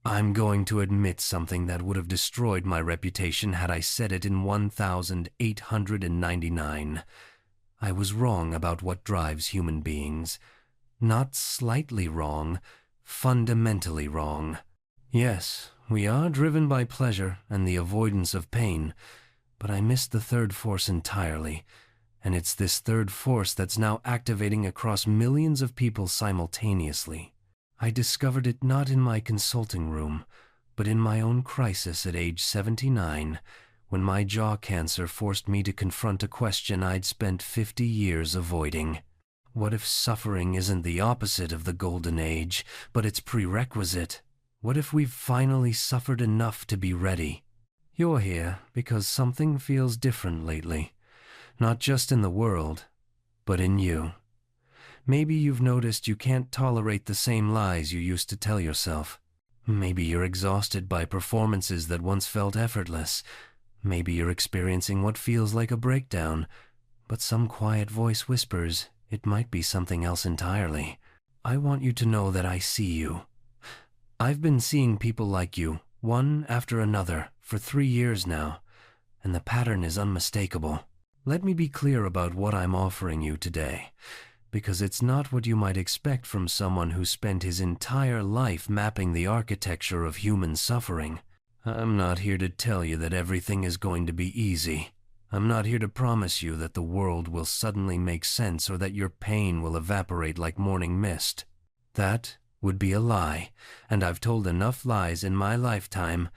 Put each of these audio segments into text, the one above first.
I'm going to admit something that would have destroyed my reputation had I said it in 1899. I was wrong about what drives human beings. Not slightly wrong, fundamentally wrong. Yes, we are driven by pleasure and the avoidance of pain, but I missed the third force entirely, and it's this third force that's now activating across millions of people simultaneously. I discovered it not in my consulting room, but in my own crisis at age 79, when my jaw cancer forced me to confront a question I'd spent 50 years avoiding. What if suffering isn't the opposite of the golden age, but its prerequisite? What if we've finally suffered enough to be ready? You're here because something feels different lately, not just in the world, but in you. Maybe you've noticed you can't tolerate the same lies you used to tell yourself. Maybe you're exhausted by performances that once felt effortless. Maybe you're experiencing what feels like a breakdown, but some quiet voice whispers it might be something else entirely. I want you to know that I see you. I've been seeing people like you, one after another, for 3 years now, and the pattern is unmistakable. Let me be clear about what I'm offering you today, because it's not what you might expect from someone who spent his entire life mapping the architecture of human suffering. I'm not here to tell you that everything is going to be easy. I'm not here to promise you that the world will suddenly make sense or that your pain will evaporate like morning mist. That would be a lie, and I've told enough lies in my lifetime,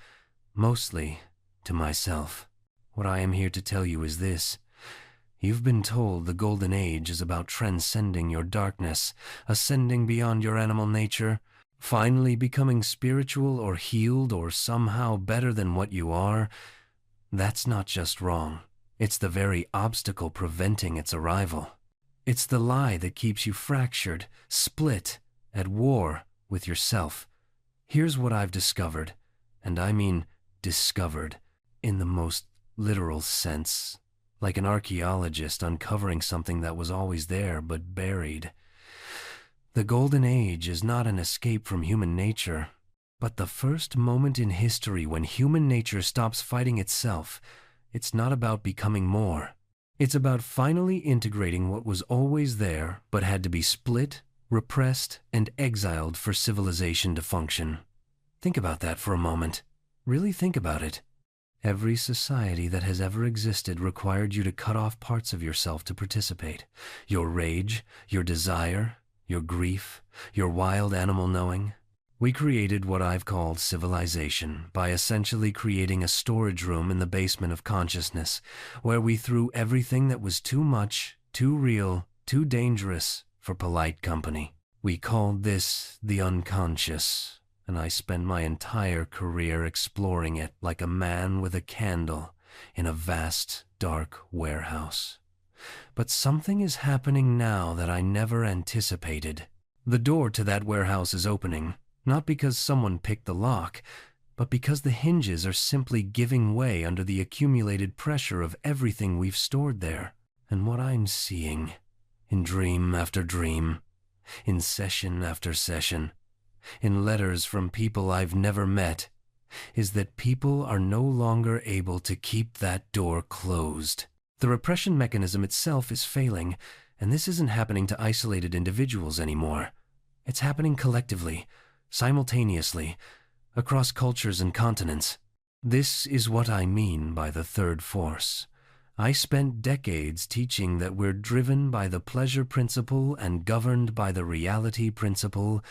mostly to myself. What I am here to tell you is this. You've been told the golden age is about transcending your darkness, ascending beyond your animal nature, finally becoming spiritual or healed or somehow better than what you are. That's not just wrong. It's the very obstacle preventing its arrival. It's the lie that keeps you fractured, split, at war with yourself. Here's what I've discovered, and I mean discovered in the most literal sense, like an archaeologist uncovering something that was always there but buried. The golden age is not an escape from human nature, but the first moment in history when human nature stops fighting itself. It's not about becoming more. It's about finally integrating what was always there but had to be split, repressed, and exiled for civilization to function. Think about that for a moment. Really think about it. Every society that has ever existed required you to cut off parts of yourself to participate. Your rage, your desire, your grief, your wild animal knowing. We created what I've called civilization by essentially creating a storage room in the basement of consciousness, where we threw everything that was too much, too real, too dangerous for polite company. We called this the unconscious, and I spent my entire career exploring it like a man with a candle in a vast, dark warehouse. But something is happening now that I never anticipated. The door to that warehouse is opening, not because someone picked the lock, but because the hinges are simply giving way under the accumulated pressure of everything we've stored there. And what I'm seeing, in dream after dream, in session after session, in letters from people I've never met, is that people are no longer able to keep that door closed. The repression mechanism itself is failing, and this isn't happening to isolated individuals anymore. It's happening collectively, simultaneously, across cultures and continents. This is what I mean by the third force. I spent decades teaching that we're driven by the pleasure principle and governed by the reality principle,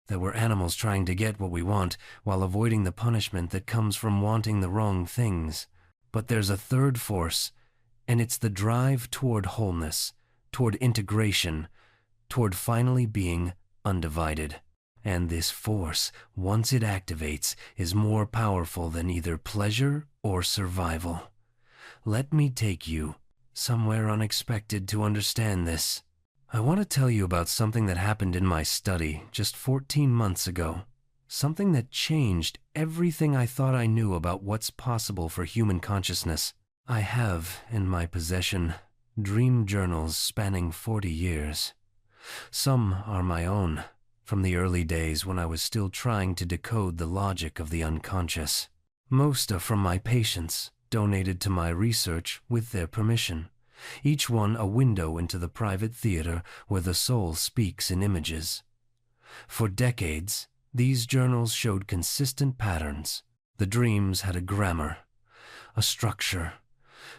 that we're animals trying to get what we want while avoiding the punishment that comes from wanting the wrong things. But there's a third force, and it's the drive toward wholeness, toward integration, toward finally being undivided. And this force, once it activates, is more powerful than either pleasure or survival. Let me take you somewhere unexpected to understand this. I want to tell you about something that happened in my study just 14 months ago. Something that changed everything I thought I knew about what's possible for human consciousness. I have, in my possession, dream journals spanning 40 years. Some are my own. from the early days when I was still trying to decode the logic of the unconscious. Most are from my patients, donated to my research with their permission, each one a window into the private theater where the soul speaks in images. For decades, these journals showed consistent patterns. The dreams had a grammar, a structure.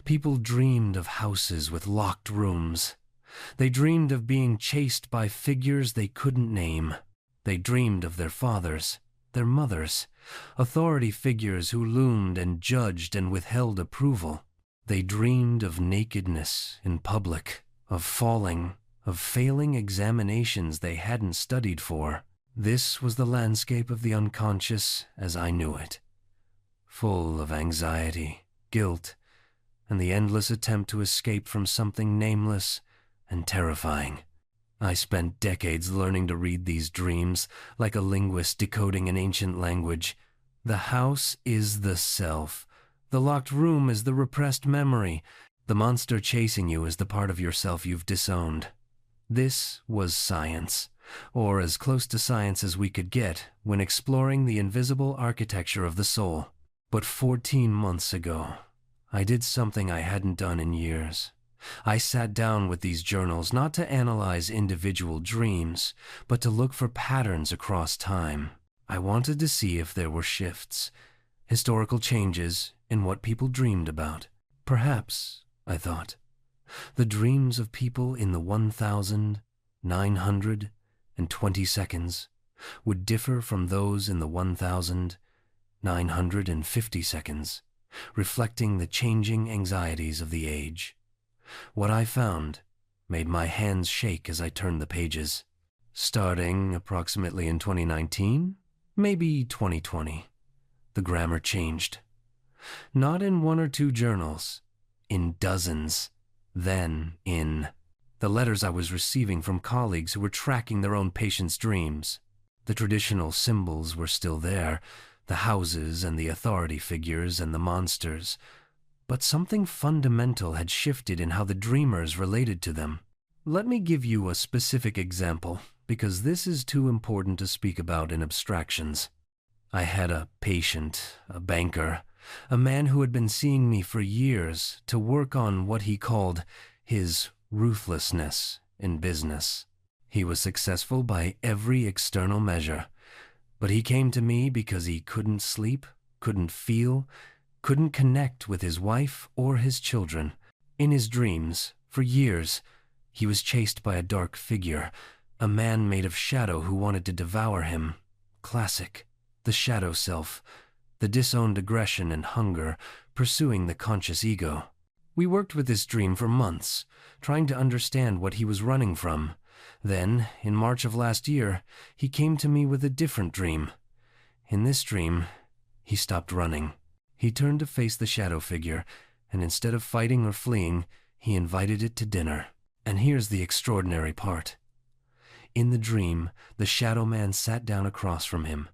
People dreamed of houses with locked rooms. They dreamed of being chased by figures they couldn't name. They dreamed of their fathers, their mothers, authority figures who loomed and judged and withheld approval. They dreamed of nakedness in public, of falling, of failing examinations they hadn't studied for. This was the landscape of the unconscious as I knew it, full of anxiety, guilt, and the endless attempt to escape from something nameless and terrifying. I spent decades learning to read these dreams like a linguist decoding an ancient language. The house is the self. The locked room is the repressed memory. The monster chasing you is the part of yourself you've disowned. This was science, or as close to science as we could get when exploring the invisible architecture of the soul. But 14 months ago, I did something I hadn't done in years. I sat down with these journals not to analyze individual dreams, but to look for patterns across time. I wanted to see if there were shifts, historical changes in what people dreamed about. Perhaps, I thought, the dreams of people in the 1,920 seconds would differ from those in the 1,950 seconds, reflecting the changing anxieties of the age. What I found made my hands shake as I turned the pages. Starting approximately in 2019, maybe 2020, the grammar changed. Not in one or two journals, in dozens, then in the letters I was receiving from colleagues who were tracking their own patients' dreams. The traditional symbols were still there, the houses and the authority figures and the monsters, but something fundamental had shifted in how the dreamers related to them. Let me give you a specific example, because this is too important to speak about in abstractions. I had a patient, a banker, a man who had been seeing me for years to work on what he called his ruthlessness in business. He was successful by every external measure, but he came to me because he couldn't sleep, couldn't feel, couldn't connect with his wife or his children. In his dreams, for years, he was chased by a dark figure, a man made of shadow who wanted to devour him. Classic. The shadow self, the disowned aggression and hunger, pursuing the conscious ego. We worked with this dream for months, trying to understand what he was running from. Then, in March of last year, he came to me with a different dream. In this dream, he stopped running. He turned to face the shadow figure, and instead of fighting or fleeing, he invited it to dinner. And here's the extraordinary part. In the dream, the shadow man sat down across from him,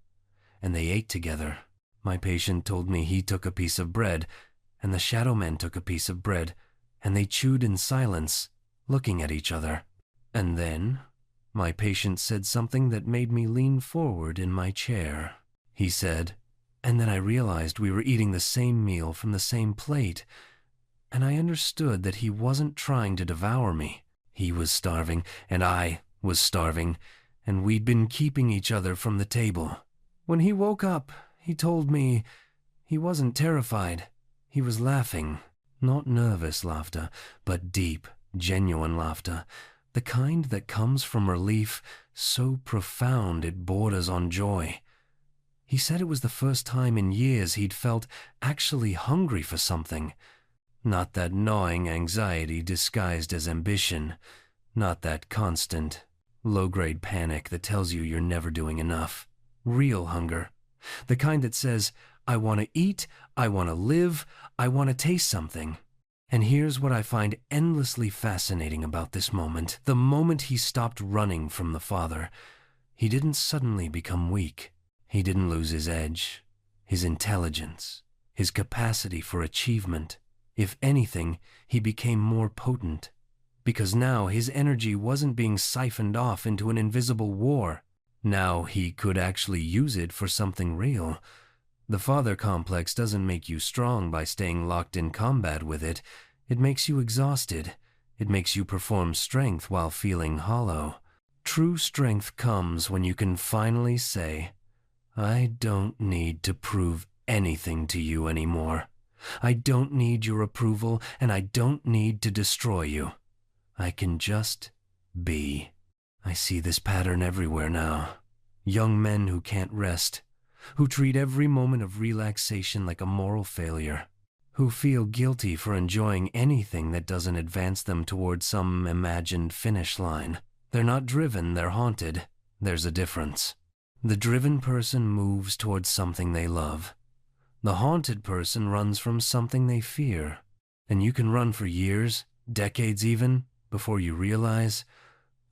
and they ate together. My patient told me he took a piece of bread, and the shadow man took a piece of bread, and they chewed in silence, looking at each other. And then, my patient said something that made me lean forward in my chair. He said, and then I realized we were eating the same meal from the same plate, and I understood that he wasn't trying to devour me. He was starving, and I was starving, and we'd been keeping each other from the table. When he woke up, he told me he wasn't terrified. He was laughing. Not nervous laughter, but deep, genuine laughter. The kind that comes from relief so profound it borders on joy. He said it was the first time in years he'd felt actually hungry for something. Not that gnawing anxiety disguised as ambition. Not that constant, low-grade panic that tells you you're never doing enough. Real hunger. The kind that says, I want to eat, I want to live, I want to taste something. And here's what I find endlessly fascinating about this moment. The moment he stopped running from the father, he didn't suddenly become weak. He didn't lose his edge, his intelligence, his capacity for achievement. If anything, he became more potent, because now his energy wasn't being siphoned off into an invisible war. Now he could actually use it for something real. The father complex doesn't make you strong by staying locked in combat with it. It makes you exhausted. It makes you perform strength while feeling hollow. True strength comes when you can finally say, I don't need to prove anything to you anymore. I don't need your approval, and I don't need to destroy you. I can just be. I see this pattern everywhere now. Young men who can't rest, who treat every moment of relaxation like a moral failure, who feel guilty for enjoying anything that doesn't advance them towards some imagined finish line. They're not driven, they're haunted. There's a difference. The driven person moves towards something they love. The haunted person runs from something they fear. And you can run for years, decades even, before you realize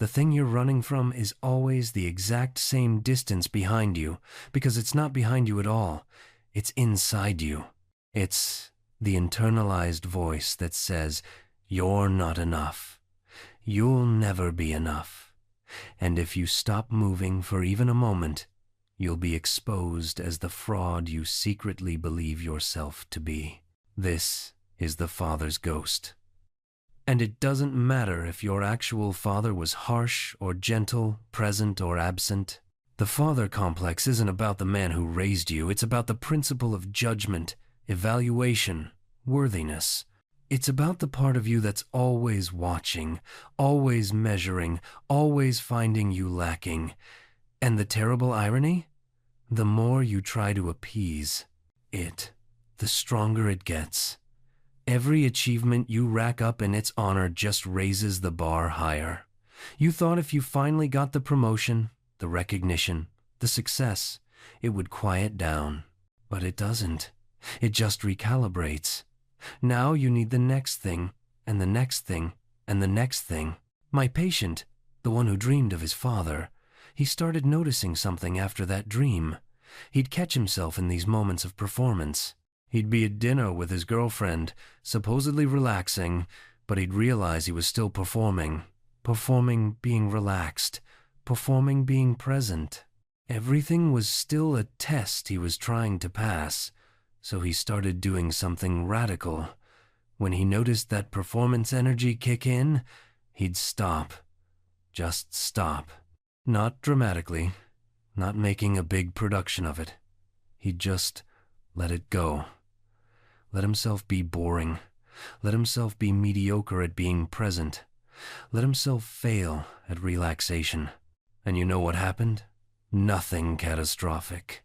the thing you're running from is always the exact same distance behind you, because it's not behind you at all. It's inside you. It's the internalized voice that says, you're not enough. You'll never be enough. And if you stop moving for even a moment, you'll be exposed as the fraud you secretly believe yourself to be. This is the father's ghost. And it doesn't matter if your actual father was harsh or gentle, present or absent. The father complex isn't about the man who raised you. It's about the principle of judgment, evaluation, worthiness. It's about the part of you that's always watching, always measuring, always finding you lacking. And the terrible irony? The more you try to appease it, the stronger it gets. Every achievement you rack up in its honor just raises the bar higher. You thought if you finally got the promotion, the recognition, the success, it would quiet down. But it doesn't. It just recalibrates. Now you need the next thing, and the next thing, and the next thing. My patient, the one who dreamed of his father, he started noticing something after that dream. He'd catch himself in these moments of performance. He'd be at dinner with his girlfriend, supposedly relaxing, but he'd realize he was still performing. Performing being relaxed. Performing being present. Everything was still a test he was trying to pass. So he started doing something radical. When he noticed that performance energy kick in, he'd stop. Just stop. Not dramatically, not making a big production of it. He'd just let it go. Let himself be boring. Let himself be mediocre at being present. Let himself fail at relaxation. And you know what happened? Nothing catastrophic.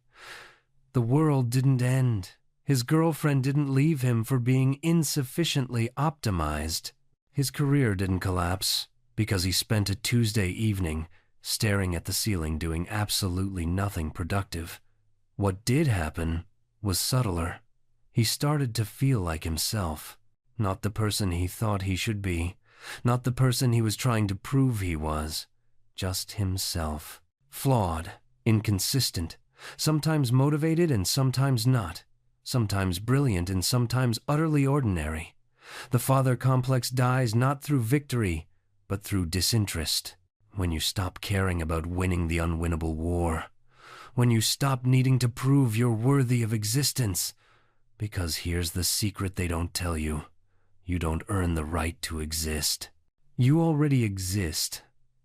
The world didn't end. His girlfriend didn't leave him for being insufficiently optimized. His career didn't collapse because he spent a Tuesday evening staring at the ceiling doing absolutely nothing productive. What did happen was subtler. He started to feel like himself, not the person he thought he should be, not the person he was trying to prove he was, just himself. Flawed, inconsistent, sometimes motivated and sometimes not. Sometimes brilliant and sometimes utterly ordinary. The father complex dies not through victory, but through disinterest. When you stop caring about winning the unwinnable war. When you stop needing to prove you're worthy of existence. Because here's the secret they don't tell you. You don't earn the right to exist. You already exist.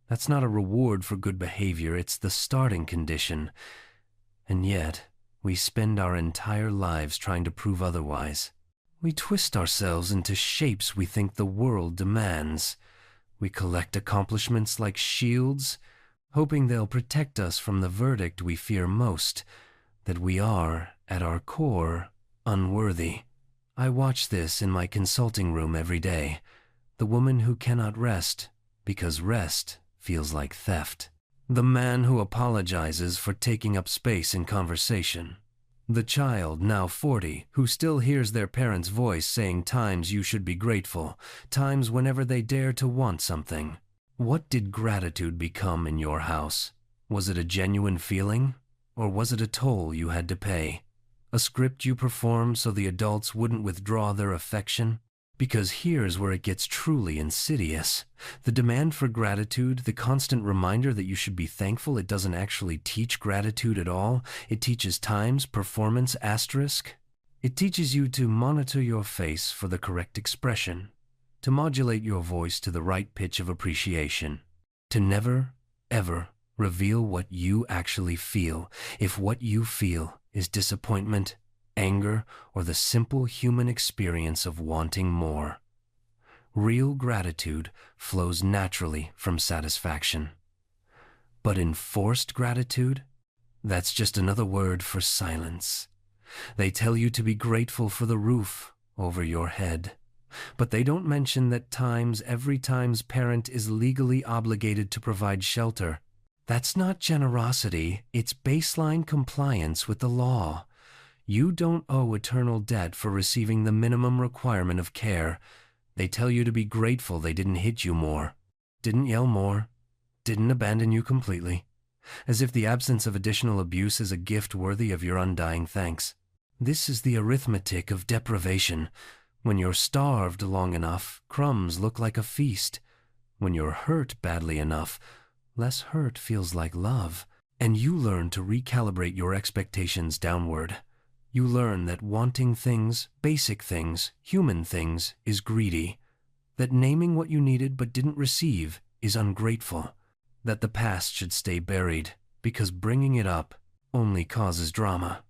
That's not a reward for good behavior, it's the starting condition. And yet, we spend our entire lives trying to prove otherwise. We twist ourselves into shapes we think the world demands. We collect accomplishments like shields, hoping they'll protect us from the verdict we fear most, that we are, at our core, unworthy. I watch this in my consulting room every day. The woman who cannot rest, because rest feels like theft. The man who apologizes for taking up space in conversation. The child, now 40, who still hears their parents' voice saying times you should be grateful, times whenever they dare to want something. What did gratitude become in your house? Was it a genuine feeling? Or was it a toll you had to pay? A script you performed so the adults wouldn't withdraw their affection? Because here's where it gets truly insidious. The demand for gratitude, the constant reminder that you should be thankful, it doesn't actually teach gratitude at all. It teaches times, performance, asterisk. It teaches you to monitor your face for the correct expression, to modulate your voice to the right pitch of appreciation, to never, ever reveal what you actually feel, if what you feel is disappointment, anger, or the simple human experience of wanting more. Real gratitude flows naturally from satisfaction. But enforced gratitude? That's just another word for silence. They tell you to be grateful for the roof over your head, but they don't mention that every time's parent is legally obligated to provide shelter. That's not generosity, it's baseline compliance with the law. You don't owe eternal debt for receiving the minimum requirement of care. They tell you to be grateful they didn't hit you more, didn't yell more, didn't abandon you completely, as if the absence of additional abuse is a gift worthy of your undying thanks. This is the arithmetic of deprivation. When you're starved long enough, crumbs look like a feast. When you're hurt badly enough, less hurt feels like love. And you learn to recalibrate your expectations downward. You learn that wanting things, basic things, human things, is greedy. That naming what you needed but didn't receive is ungrateful. That the past should stay buried, because bringing it up only causes drama.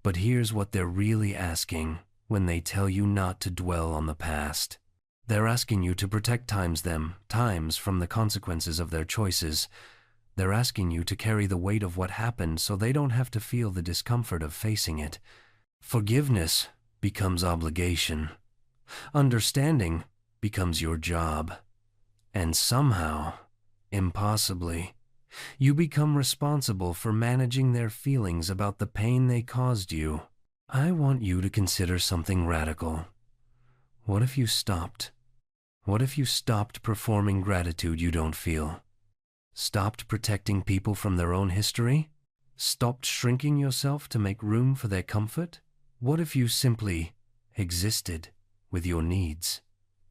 But here's what they're really asking when they tell you not to dwell on the past. They're asking you to protect times from the consequences of their choices. They're asking you to carry the weight of what happened so they don't have to feel the discomfort of facing it. Forgiveness becomes obligation. Understanding becomes your job. And somehow, impossibly, you become responsible for managing their feelings about the pain they caused you. I want you to consider something radical. What if you stopped? What if you stopped performing gratitude you don't feel? Stopped protecting people from their own history? Stopped shrinking yourself to make room for their comfort? What if you simply existed with your needs,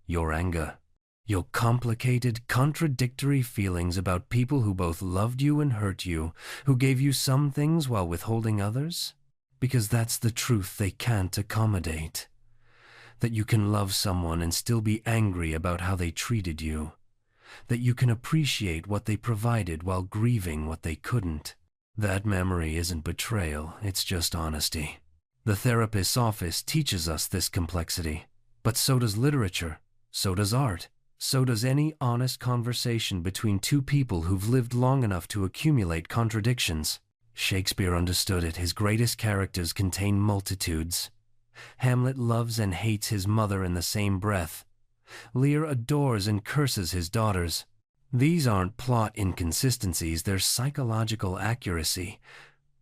your anger, your complicated, contradictory feelings about people who both loved you and hurt you, who gave you some things while withholding others? Because that's the truth they can't accommodate. That you can love someone and still be angry about how they treated you. That you can appreciate what they provided while grieving what they couldn't. That memory isn't betrayal, it's just honesty. The therapist's office teaches us this complexity, but so does literature, so does art. So does any honest conversation between two people who've lived long enough to accumulate contradictions. Shakespeare understood it. His greatest characters contain multitudes. Hamlet loves and hates his mother in the same breath. Lear adores and curses his daughters. These aren't plot inconsistencies, they're psychological accuracy.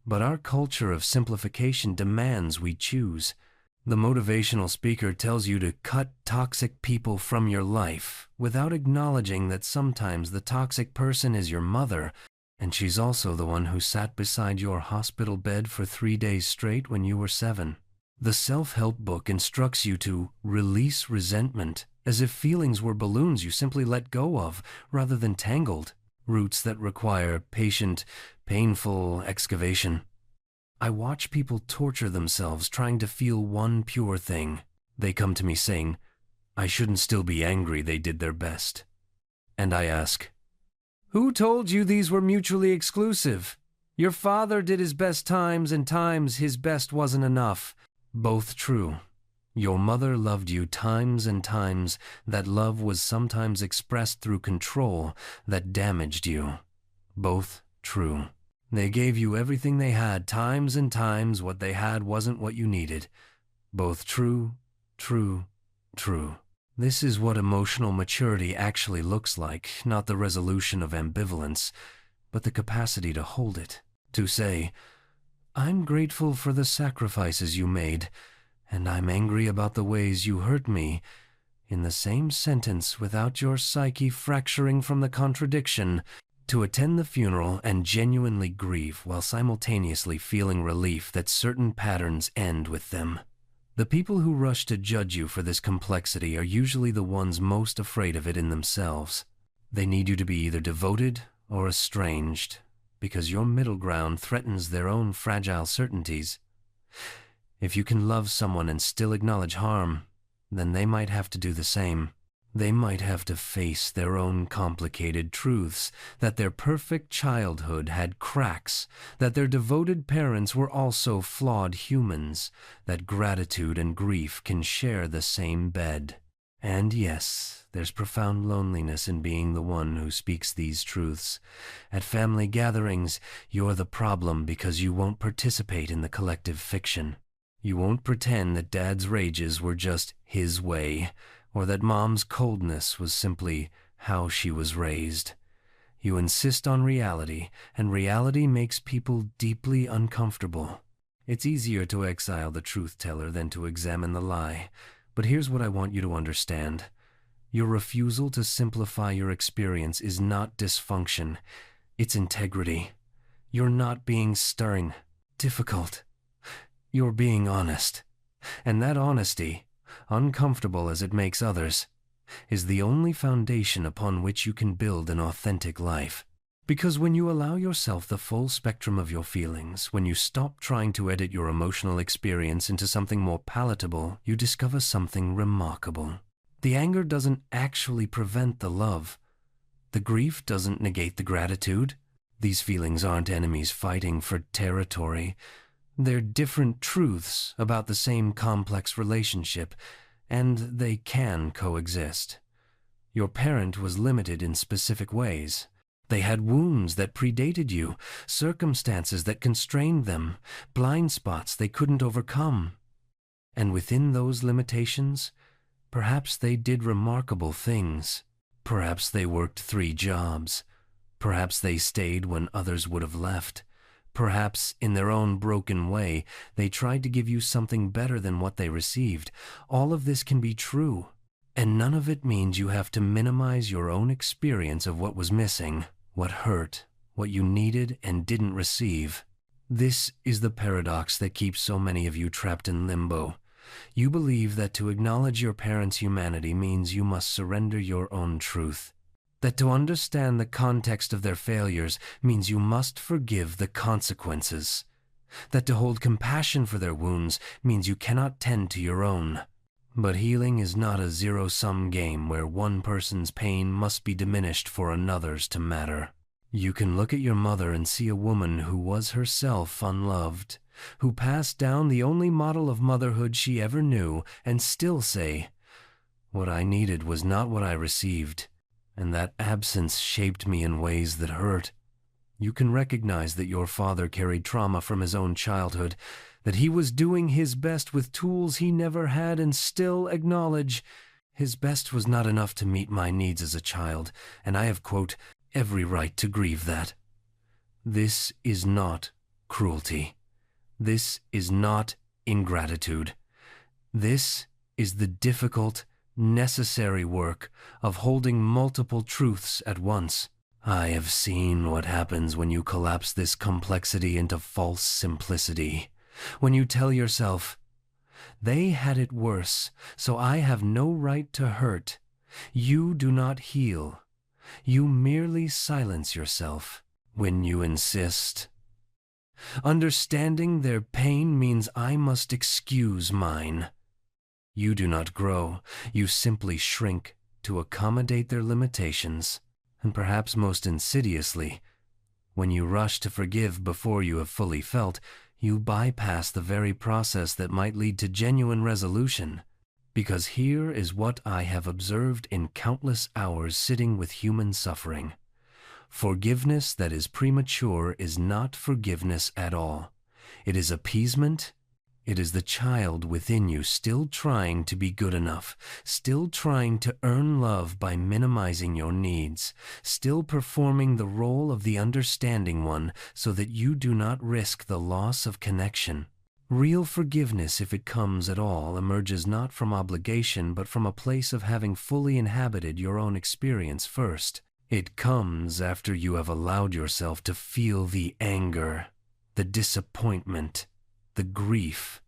But our culture of simplification demands we choose. The motivational speaker tells you to cut toxic people from your life without acknowledging that sometimes the toxic person is your mother, and she's also the one who sat beside your hospital bed for 3 days straight when you were 7. The self-help book instructs you to release resentment, as if feelings were balloons you simply let go of, rather than tangled, roots that require patient, painful excavation. I watch people torture themselves trying to feel one pure thing. They come to me saying, I shouldn't still be angry, they did their best. And I ask, who told you these were mutually exclusive? Your father did his best times, and times his best wasn't enough. Both true. Your mother loved you times and times. That love was sometimes expressed through control that damaged you. Both true. They gave you everything they had times and times. What they had wasn't what you needed. Both true, true, true. This is what emotional maturity actually looks like, not the resolution of ambivalence, but the capacity to hold it. To say, I'm grateful for the sacrifices you made, and I'm angry about the ways you hurt me, in the same sentence without your psyche fracturing from the contradiction. To attend the funeral and genuinely grieve while simultaneously feeling relief that certain patterns end with them. The people who rush to judge you for this complexity are usually the ones most afraid of it in themselves. They need you to be either devoted or estranged, because your middle ground threatens their own fragile certainties. If you can love someone and still acknowledge harm, then they might have to do the same. They might have to face their own complicated truths, that their perfect childhood had cracks, that their devoted parents were also flawed humans, that gratitude and grief can share the same bed. And yes, there's profound loneliness in being the one who speaks these truths. At family gatherings, you're the problem because you won't participate in the collective fiction. You won't pretend that Dad's rages were just his way, or that Mom's coldness was simply how she was raised. You insist on reality, and reality makes people deeply uncomfortable. It's easier to exile the truth-teller than to examine the lie. But here's what I want you to understand. Your refusal to simplify your experience is not dysfunction. It's integrity. You're not being stern, difficult. You're being honest. And that honesty, uncomfortable as it makes others, is the only foundation upon which you can build an authentic life. Because when you allow yourself the full spectrum of your feelings, when you stop trying to edit your emotional experience into something more palatable, you discover something remarkable. The anger doesn't actually prevent the love. The grief doesn't negate the gratitude. These feelings aren't enemies fighting for territory. They're different truths about the same complex relationship, and they can coexist. Your parent was limited in specific ways. They had wounds that predated you, circumstances that constrained them, blind spots they couldn't overcome. And within those limitations, perhaps they did remarkable things. Perhaps they worked 3 jobs. Perhaps they stayed when others would have left. Perhaps, in their own broken way, they tried to give you something better than what they received. All of this can be true, and none of it means you have to minimize your own experience of what was missing, what hurt, what you needed and didn't receive. This is the paradox that keeps so many of you trapped in limbo. You believe that to acknowledge your parents' humanity means you must surrender your own truth. That to understand the context of their failures means you must forgive the consequences. That to hold compassion for their wounds means you cannot tend to your own. But healing is not a zero-sum game where one person's pain must be diminished for another's to matter. You can look at your mother and see a woman who was herself unloved, who passed down the only model of motherhood she ever knew, and still say, "What I needed was not what I received, and that absence shaped me in ways that hurt." You can recognize that your father carried trauma from his own childhood, that he was doing his best with tools he never had, and still acknowledge, his best was not enough to meet my needs as a child, and I have, quote, every right to grieve that. This is not cruelty. This is not ingratitude. This is the difficult, necessary work of holding multiple truths at once. I have seen what happens when you collapse this complexity into false simplicity. When you tell yourself, "They had it worse, so I have no right to hurt." You do not heal. You merely silence yourself when you insist. Understanding their pain means I must excuse mine. You do not grow. You simply shrink to accommodate their limitations. And perhaps most insidiously, when you rush to forgive before you have fully felt, you bypass the very process that might lead to genuine resolution. Because here is what I have observed in countless hours sitting with human suffering. Forgiveness that is premature is not forgiveness at all. It is appeasement. It is the child within you still trying to be good enough, still trying to earn love by minimizing your needs, still performing the role of the understanding one so that you do not risk the loss of connection. Real forgiveness, if it comes at all, emerges not from obligation but from a place of having fully inhabited your own experience first. It comes after you have allowed yourself to feel the anger, the disappointment, the grief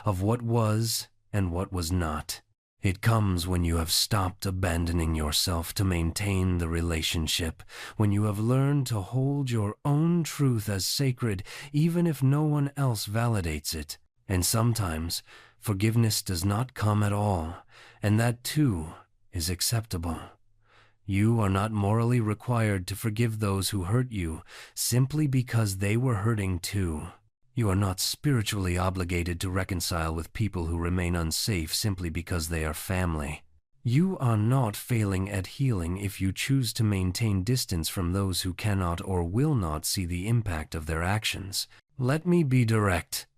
of what was and what was not. It comes when you have stopped abandoning yourself to maintain the relationship, when you have learned to hold your own truth as sacred even if no one else validates it. And sometimes forgiveness does not come at all, and that too is acceptable. You are not morally required to forgive those who hurt you simply because they were hurting too. You are not spiritually obligated to reconcile with people who remain unsafe simply because they are family. You are not failing at healing if you choose to maintain distance from those who cannot or will not see the impact of their actions. Let me be direct.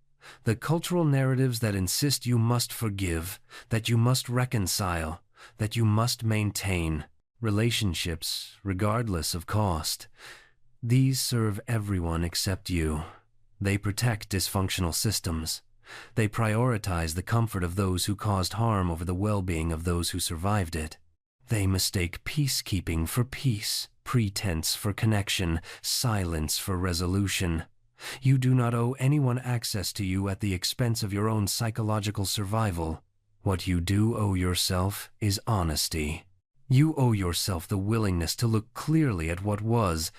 The cultural narratives that insist you must forgive, that you must reconcile, that you must maintain relationships regardless of cost, these serve everyone except you. They protect dysfunctional systems. They prioritize the comfort of those who caused harm over the well-being of those who survived it. They mistake peacekeeping for peace, pretense for connection, silence for resolution. You do not owe anyone access to you at the expense of your own psychological survival. What you do owe yourself is honesty. You owe yourself the willingness to look clearly at what was,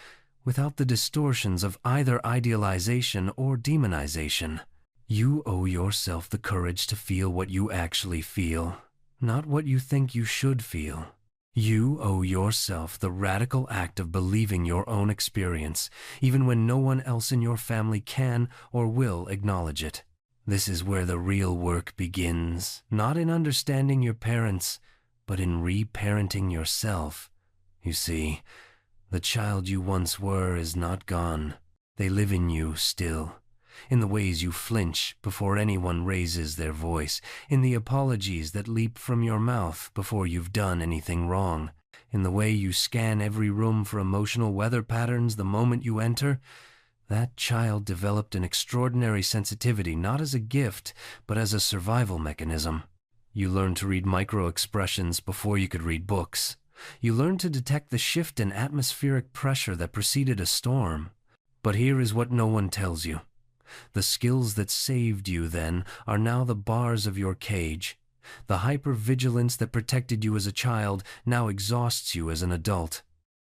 without the distortions of either idealization or demonization. You owe yourself the courage to feel what you actually feel, not what you think you should feel. You owe yourself the radical act of believing your own experience, even when no one else in your family can or will acknowledge it. This is where the real work begins, not in understanding your parents, but in reparenting yourself. You see, the child you once were is not gone. They live in you still, in the ways you flinch before anyone raises their voice, in the apologies that leap from your mouth before you've done anything wrong, in the way you scan every room for emotional weather patterns the moment you enter. That child developed an extraordinary sensitivity not as a gift, but as a survival mechanism. You learned to read micro-expressions before you could read books. You learn to detect the shift in atmospheric pressure that preceded a storm. But here is what no one tells you. The skills that saved you then are now the bars of your cage. The hypervigilance that protected you as a child now exhausts you as an adult.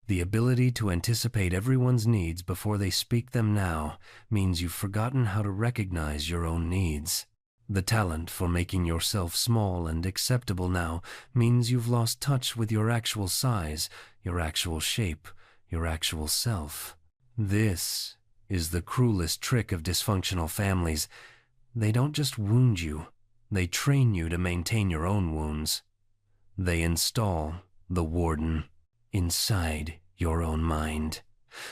The ability to anticipate everyone's needs before they speak them now means you've forgotten how to recognize your own needs. The talent for making yourself small and acceptable now means you've lost touch with your actual size, your actual shape, your actual self. This is the cruelest trick of dysfunctional families. They don't just wound you, they train you to maintain your own wounds. They install the warden inside your own mind,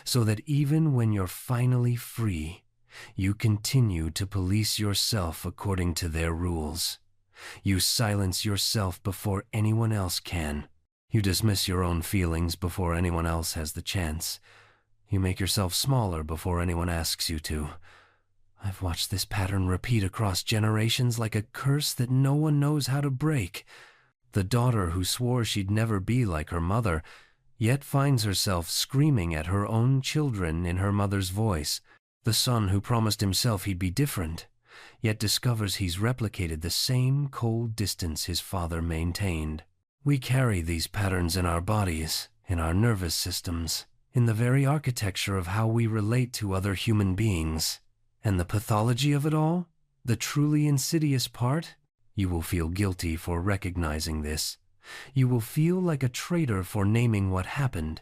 so that even when you're finally free, you continue to police yourself according to their rules. You silence yourself before anyone else can. You dismiss your own feelings before anyone else has the chance. You make yourself smaller before anyone asks you to. I've watched this pattern repeat across generations like a curse that no one knows how to break. The daughter who swore she'd never be like her mother, yet finds herself screaming at her own children in her mother's voice. The son who promised himself he'd be different, yet discovers he's replicated the same cold distance his father maintained. We carry these patterns in our bodies, in our nervous systems, in the very architecture of how we relate to other human beings. And the pathology of it all, the truly insidious part, you will feel guilty for recognizing this. You will feel like a traitor for naming what happened.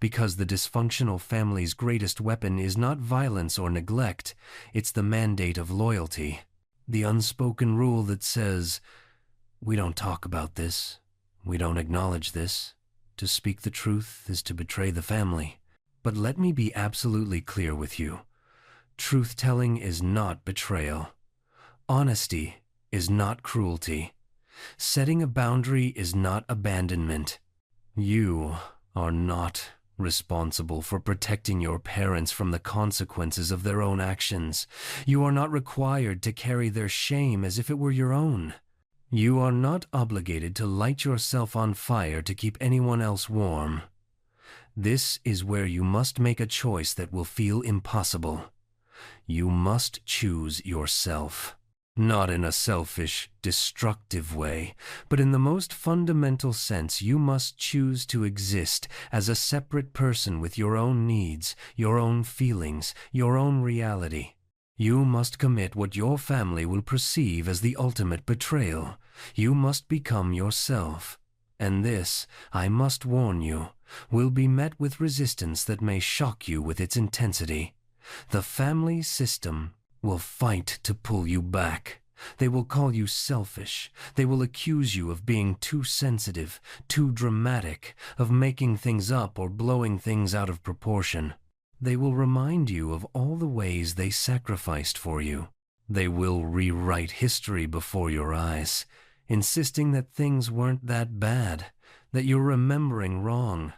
Because the dysfunctional family's greatest weapon is not violence or neglect, it's the mandate of loyalty. The unspoken rule that says, we don't talk about this, we don't acknowledge this. To speak the truth is to betray the family. But let me be absolutely clear with you. Truth-telling is not betrayal. Honesty is not cruelty. Setting a boundary is not abandonment. You are not responsible for protecting your parents from the consequences of their own actions. You are not required to carry their shame as if it were your own. You are not obligated to light yourself on fire to keep anyone else warm. This is where you must make a choice that will feel impossible. You must choose yourself. Not in a selfish, destructive way, but in the most fundamental sense. You must choose to exist as a separate person with your own needs, your own feelings, your own reality. You must commit what your family will perceive as the ultimate betrayal. You must become yourself. And this, I must warn you, will be met with resistance that may shock you with its intensity. The family system will fight to pull you back. They will call you selfish. They will accuse you of being too sensitive, too dramatic, of making things up or blowing things out of proportion. They will remind you of all the ways they sacrificed for you. They will rewrite history before your eyes, insisting that things weren't that bad, that you're remembering wrong,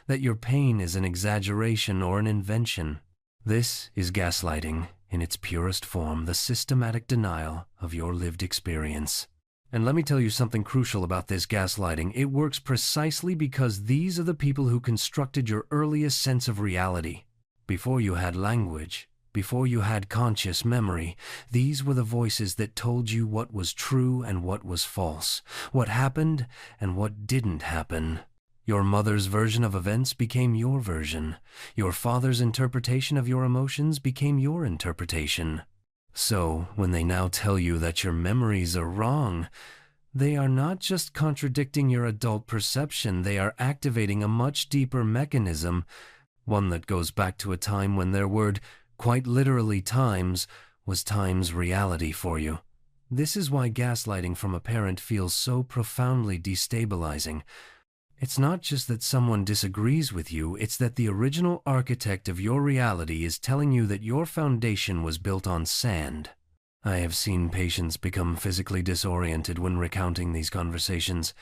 that your pain is an exaggeration or an invention. This is gaslighting in its purest form, the systematic denial of your lived experience. And let me tell you something crucial about this gaslighting. It works precisely because these are the people who constructed your earliest sense of reality. Before you had language, before you had conscious memory, these were the voices that told you what was true and what was false, what happened and what didn't happen. Your mother's version of events became your version. Your father's interpretation of your emotions became your interpretation. So, when they now tell you that your memories are wrong, they are not just contradicting your adult perception, they are activating a much deeper mechanism, one that goes back to a time when their word, quite literally times, was time's reality for you. This is why gaslighting from a parent feels so profoundly destabilizing. It's not just that someone disagrees with you, it's that the original architect of your reality is telling you that your foundation was built on sand. I have seen patients become physically disoriented when recounting these conversations.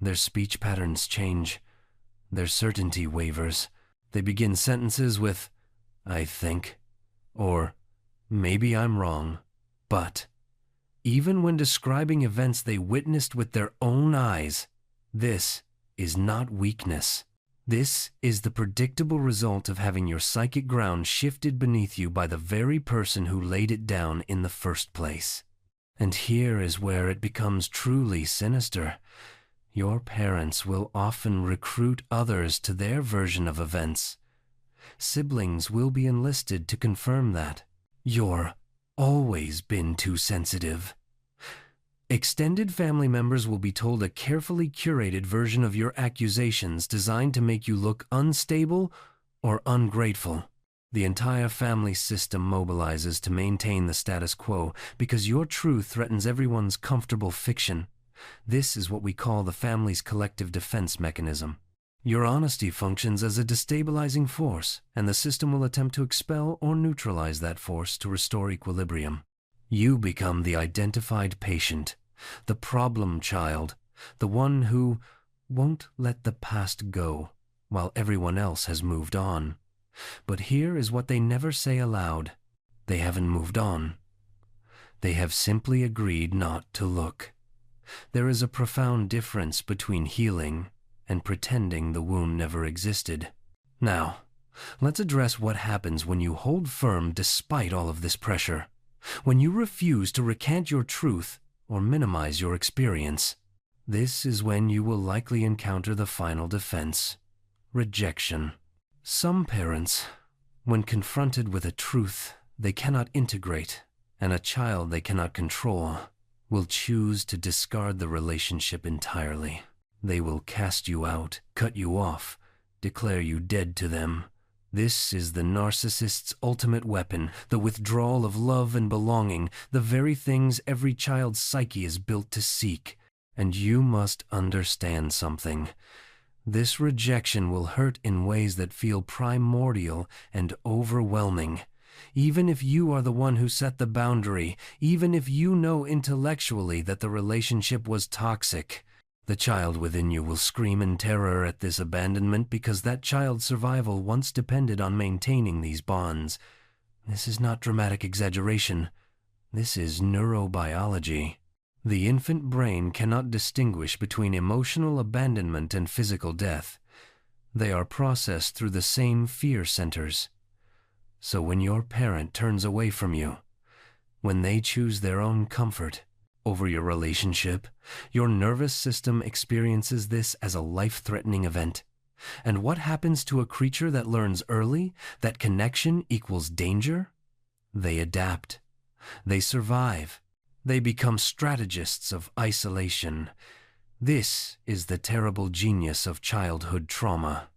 Their speech patterns change. Their certainty wavers. They begin sentences with, "I think," or "Maybe I'm wrong, but," even when describing events they witnessed with their own eyes. This is not weakness. This is the predictable result of having your psychic ground shifted beneath you by the very person who laid it down in the first place. And here is where it becomes truly sinister. Your parents will often recruit others to their version of events. Siblings will be enlisted to confirm that. You're always been too sensitive. Extended family members will be told a carefully curated version of your accusations designed to make you look unstable or ungrateful. The entire family system mobilizes to maintain the status quo because your truth threatens everyone's comfortable fiction. This is what we call the family's collective defense mechanism. Your honesty functions as a destabilizing force, and the system will attempt to expel or neutralize that force to restore equilibrium. You become the identified patient, the problem child, the one who won't let the past go while everyone else has moved on. But here is what they never say aloud. They haven't moved on. They have simply agreed not to look. There is a profound difference between healing and pretending the wound never existed. Now, let's address what happens when you hold firm despite all of this pressure. When you refuse to recant your truth or minimize your experience. This is when you will likely encounter the final defense: rejection. Some parents, when confronted with a truth they cannot integrate and a child they cannot control, will choose to discard the relationship entirely. They will cast you out, cut you off, declare you dead to them. This is the narcissist's ultimate weapon, the withdrawal of love and belonging, the very things every child's psyche is built to seek. And you must understand something. This rejection will hurt in ways that feel primordial and overwhelming. Even if you are the one who set the boundary, even if you know intellectually that the relationship was toxic, the child within you will scream in terror at this abandonment because that child's survival once depended on maintaining these bonds. This is not dramatic exaggeration. This is neurobiology. The infant brain cannot distinguish between emotional abandonment and physical death. They are processed through the same fear centers. So when your parent turns away from you, when they choose their own comfort over your relationship, your nervous system experiences this as a life-threatening event. And what happens to a creature that learns early that connection equals danger? They adapt. They survive. They become strategists of isolation. This is the terrible genius of childhood trauma.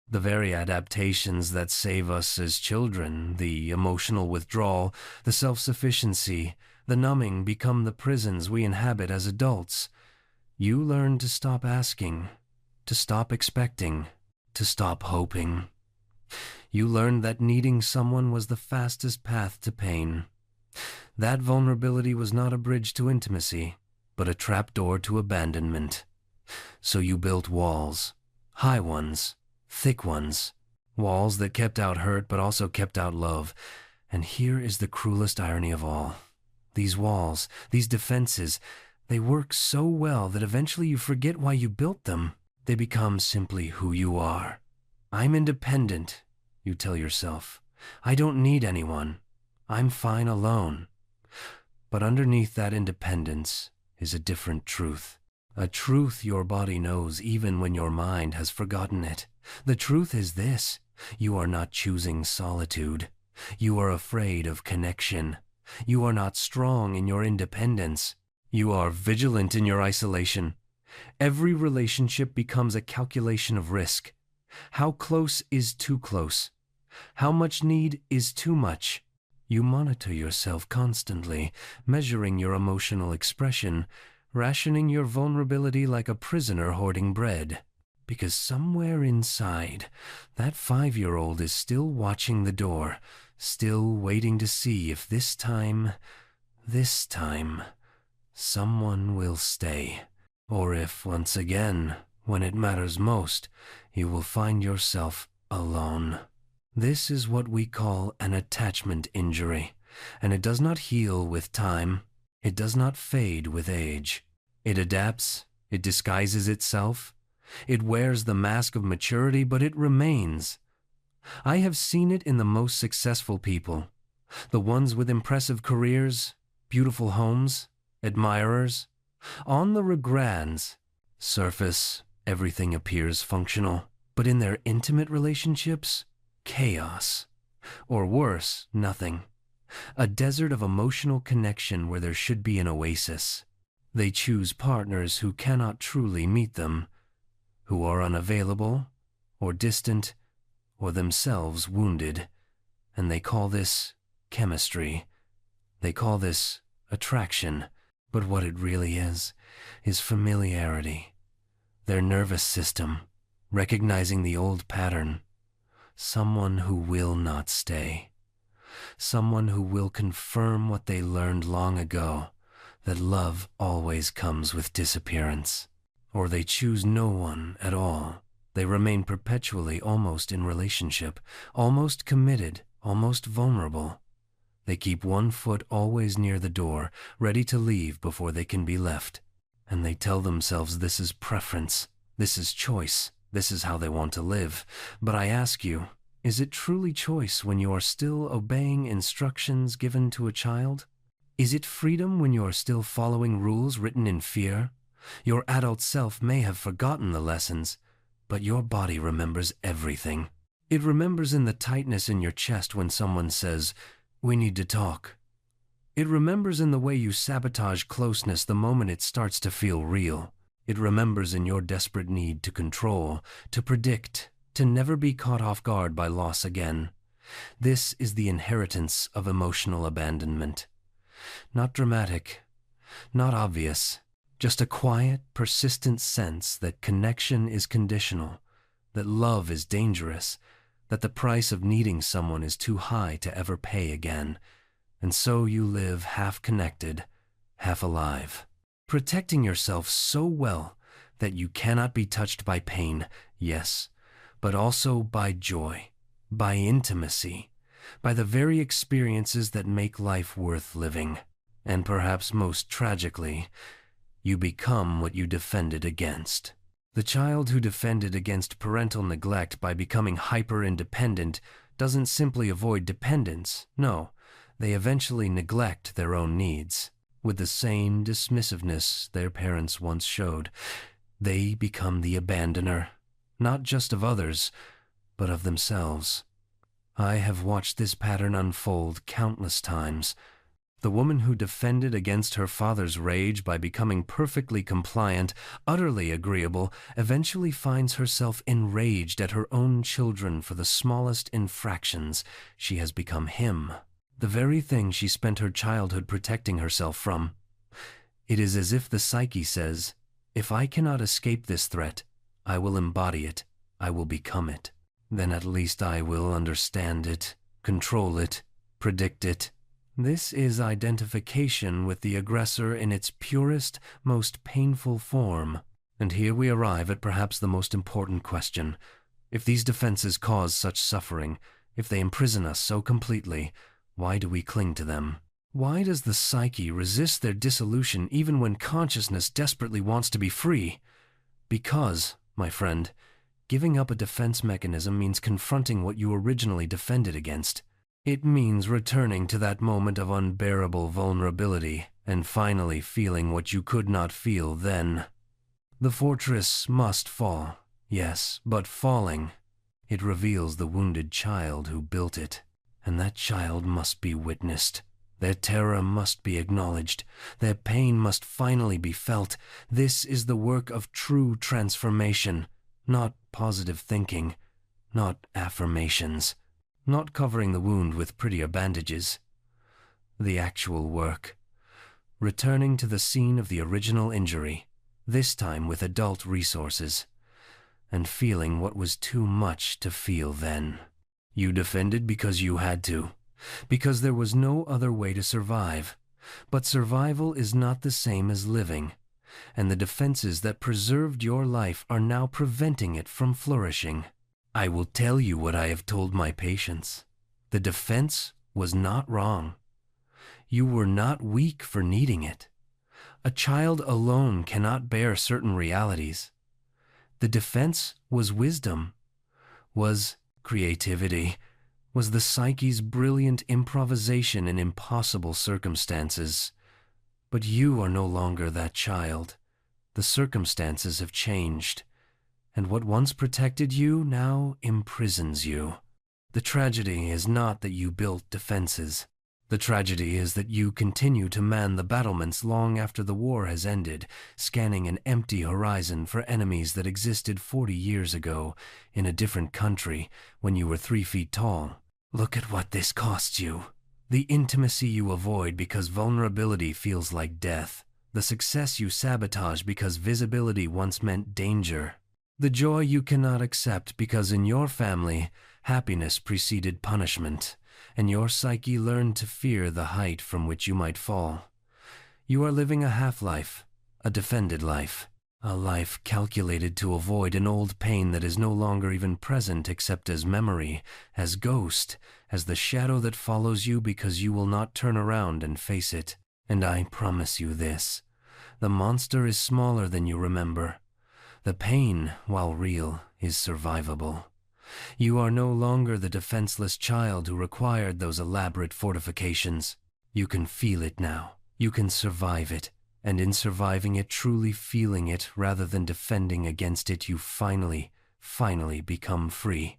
The very adaptations that save us as children, the emotional withdrawal, the self-sufficiency, the numbing, become the prisons we inhabit as adults. You learn to stop asking, to stop expecting, to stop hoping. You learned that needing someone was the fastest path to pain. That vulnerability was not a bridge to intimacy, but a trapdoor to abandonment. So you built walls, high ones, thick ones, walls that kept out hurt but also kept out love. And here is the cruelest irony of all. These walls, these defenses, they work so well that eventually you forget why you built them. They become simply who you are. I'm independent, you tell yourself. I don't need anyone. I'm fine alone. But underneath that independence is a different truth. A truth your body knows even when your mind has forgotten it. The truth is this: you are not choosing solitude. You are afraid of connection. You are not strong in your independence. You are vigilant in your isolation. Every relationship becomes a calculation of risk. How close is too close? How much need is too much? You monitor yourself constantly, measuring your emotional expression, rationing your vulnerability like a prisoner hoarding bread. Because somewhere inside, that 5-year-old is still watching the door, still waiting to see if this time, someone will stay. Or if, once again, when it matters most, you will find yourself alone. This is what we call an attachment injury, and it does not heal with time. It does not fade with age. It adapts, it disguises itself. It wears the mask of maturity, but it remains. I have seen it in the most successful people, the ones with impressive careers, beautiful homes, admirers. On the regrans, surface, everything appears functional, but in their intimate relationships, chaos. Or worse, nothing. A desert of emotional connection where there should be an oasis. They choose partners who cannot truly meet them, who are unavailable, or distant, or themselves wounded, and they call this chemistry. They call this attraction, but what it really is familiarity. Their nervous system, recognizing the old pattern. Someone who will not stay. Someone who will confirm what they learned long ago, that love always comes with disappearance. Or they choose no one at all. They remain perpetually almost in relationship, almost committed, almost vulnerable. They keep one foot always near the door, ready to leave before they can be left. And they tell themselves this is preference, this is choice, this is how they want to live. But I ask you, is it truly choice when you are still obeying instructions given to a child? Is it freedom when you are still following rules written in fear? Your adult self may have forgotten the lessons, but your body remembers everything. It remembers in the tightness in your chest when someone says, "We need to talk." It remembers in the way you sabotage closeness the moment it starts to feel real. It remembers in your desperate need to control, to predict, to never be caught off guard by loss again. This is the inheritance of emotional abandonment. Not dramatic, not obvious, just a quiet, persistent sense that connection is conditional, that love is dangerous, that the price of needing someone is too high to ever pay again. And so you live half connected, half alive, protecting yourself so well that you cannot be touched by pain, yes, but also by joy, by intimacy, by the very experiences that make life worth living. And perhaps most tragically, you become what you defended against. The child who defended against parental neglect by becoming hyper-independent doesn't simply avoid dependence. No, They eventually neglect their own needs. With the same dismissiveness their parents once showed, they become the abandoner, not just of others, but of themselves. I have watched this pattern unfold countless times. The woman who defended against her father's rage by becoming perfectly compliant, utterly agreeable, eventually finds herself enraged at her own children for the smallest infractions. She has become him, the very thing she spent her childhood protecting herself from. It is as if the psyche says, if I cannot escape this threat, I will embody it, I will become it. Then at least I will understand it, control it, predict it. This is identification with the aggressor in its purest, most painful form. And here we arrive at perhaps the most important question. If these defenses cause such suffering, if they imprison us so completely, why do we cling to them? Why does the psyche resist their dissolution even when consciousness desperately wants to be free? Because, my friend, giving up a defense mechanism means confronting what you originally defended against. It means returning to that moment of unbearable vulnerability and finally feeling what you could not feel then. The fortress must fall, yes, but falling, it reveals the wounded child who built it, and that child must be witnessed. Their terror must be acknowledged. Their pain must finally be felt. This is the work of true transformation, not positive thinking, not affirmations, not covering the wound with prettier bandages. The actual work. Returning to the scene of the original injury, this time with adult resources, and feeling what was too much to feel then. You defended because you had to, because there was no other way to survive. But survival is not the same as living, and the defenses that preserved your life are now preventing it from flourishing. I will tell you what I have told my patients. The defense was not wrong. You were not weak for needing it. A child alone cannot bear certain realities. The defense was wisdom, was creativity, was the psyche's brilliant improvisation in impossible circumstances. But you are no longer that child. The circumstances have changed, and what once protected you now imprisons you. The tragedy is not that you built defenses. The tragedy is that you continue to man the battlements long after the war has ended, scanning an empty horizon for enemies that existed 40 years ago in a different country when you were 3 feet tall. Look at what this costs you. The intimacy you avoid because vulnerability feels like death. The success you sabotage because visibility once meant danger. The joy you cannot accept because in your family, happiness preceded punishment, and your psyche learned to fear the height from which you might fall. You are living a half-life, a defended life, a life calculated to avoid an old pain that is no longer even present except as memory, as ghost, as the shadow that follows you because you will not turn around and face it. And I promise you this, the monster is smaller than you remember. The pain, while real, is survivable. You are no longer the defenseless child who required those elaborate fortifications. You can feel it now. You can survive it. And in surviving it, truly feeling it, rather than defending against it, you finally become free.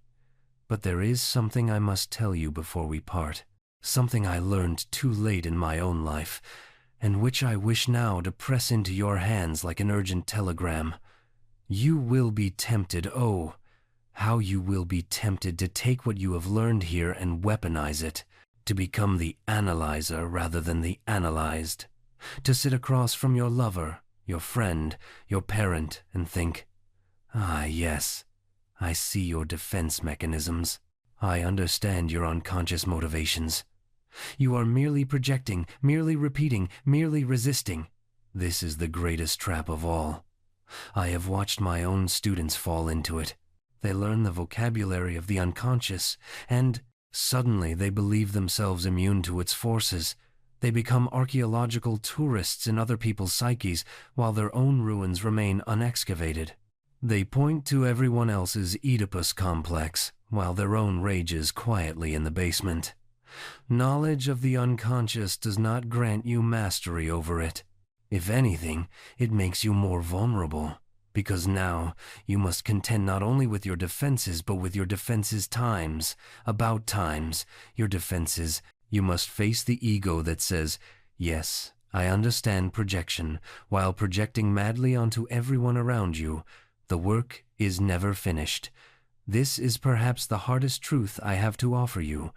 But there is something I must tell you before we part. Something I learned too late in my own life, and which I wish now to press into your hands like an urgent telegram. You will be tempted, oh, how you will be tempted to take what you have learned here and weaponize it, to become the analyzer rather than the analyzed, to sit across from your lover, your friend, your parent, and think, ah, yes, I see your defense mechanisms. I understand your unconscious motivations. You are merely projecting, merely repeating, merely resisting. This is the greatest trap of all. I have watched my own students fall into it. They learn the vocabulary of the unconscious, and suddenly they believe themselves immune to its forces. They become archaeological tourists in other people's psyches, while their own ruins remain unexcavated. They point to everyone else's Oedipus complex, while their own rages quietly in the basement. Knowledge of the unconscious does not grant you mastery over it. If anything, it makes you more vulnerable, because now you must contend not only with your defenses, but with your defenses times, about times, your defenses. You must face the ego that says, yes, I understand projection, while projecting madly onto everyone around you. The work is never finished. This is perhaps the hardest truth I have to offer you.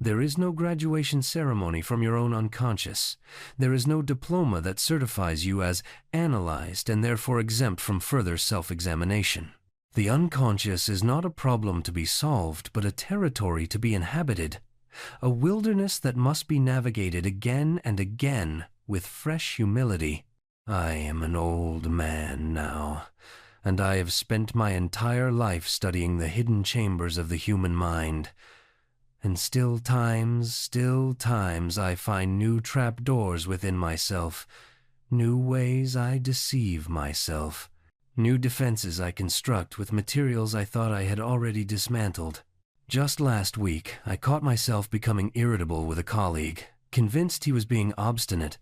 There is no graduation ceremony from your own unconscious. There is no diploma that certifies you as analyzed and therefore exempt from further self-examination. The unconscious is not a problem to be solved, but a territory to be inhabited, a wilderness that must be navigated again and again with fresh humility. I am an old man now, and I have spent my entire life studying the hidden chambers of the human mind. And still times I find new trap-doors within myself, new ways I deceive myself, new defenses I construct with materials I thought I had already dismantled. Just last week, I caught myself becoming irritable with a colleague, convinced he was being obstinate,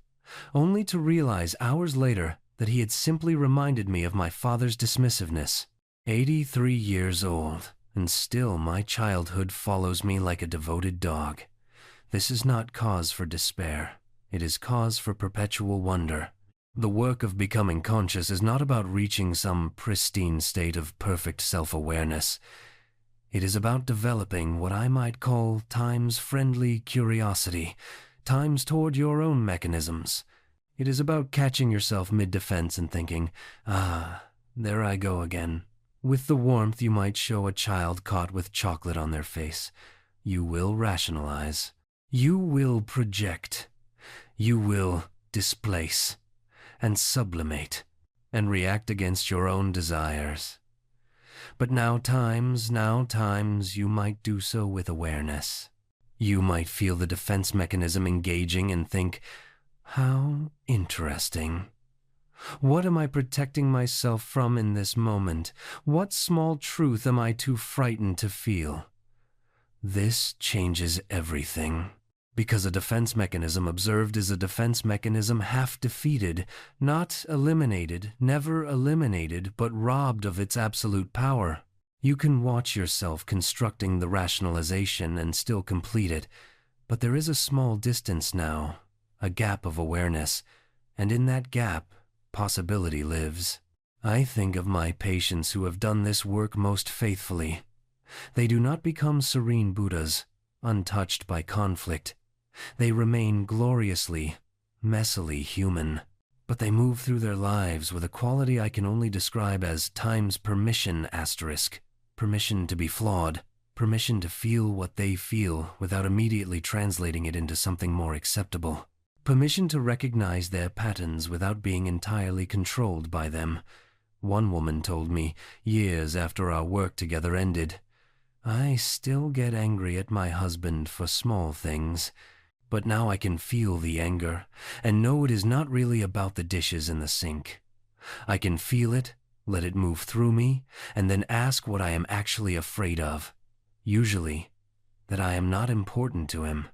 only to realize hours later that he had simply reminded me of my father's dismissiveness. 83 years old. And still my childhood follows me like a devoted dog. This is not cause for despair. It is cause for perpetual wonder. The work of becoming conscious is not about reaching some pristine state of perfect self-awareness. It is about developing what I might call times-friendly curiosity, times toward your own mechanisms. It is about catching yourself mid-defense and thinking, there I go again. With the warmth you might show a child caught with chocolate on their face. You will rationalize. You will project. You will displace and sublimate and react against your own desires. But now times you might do so with awareness. You might feel the defense mechanism engaging and think, how interesting. What am I protecting myself from in this moment? What small truth am I too frightened to feel? This changes everything. Because a defense mechanism observed is a defense mechanism half defeated, not eliminated, never eliminated, but robbed of its absolute power. You can watch yourself constructing the rationalization and still complete it, but there is a small distance now, a gap of awareness, and in that gap, possibility lives. I think of my patients who have done this work most faithfully. They do not become serene Buddhas, untouched by conflict. They remain gloriously, messily human. But they move through their lives with a quality I can only describe as times permission asterisk. Permission to be flawed. Permission to feel what they feel without immediately translating it into something more acceptable. Permission to recognize their patterns without being entirely controlled by them. One woman told me, years after our work together ended, I still get angry at my husband for small things, but now I can feel the anger and know it is not really about the dishes in the sink. I can feel it, let it move through me, and then ask what I am actually afraid of. Usually, that I am not important to him.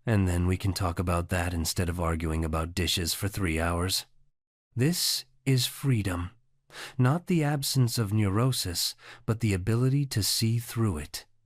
And then we can talk about that instead of arguing about dishes for 3 hours. This is freedom. Not the absence of neurosis, but the ability to see through it.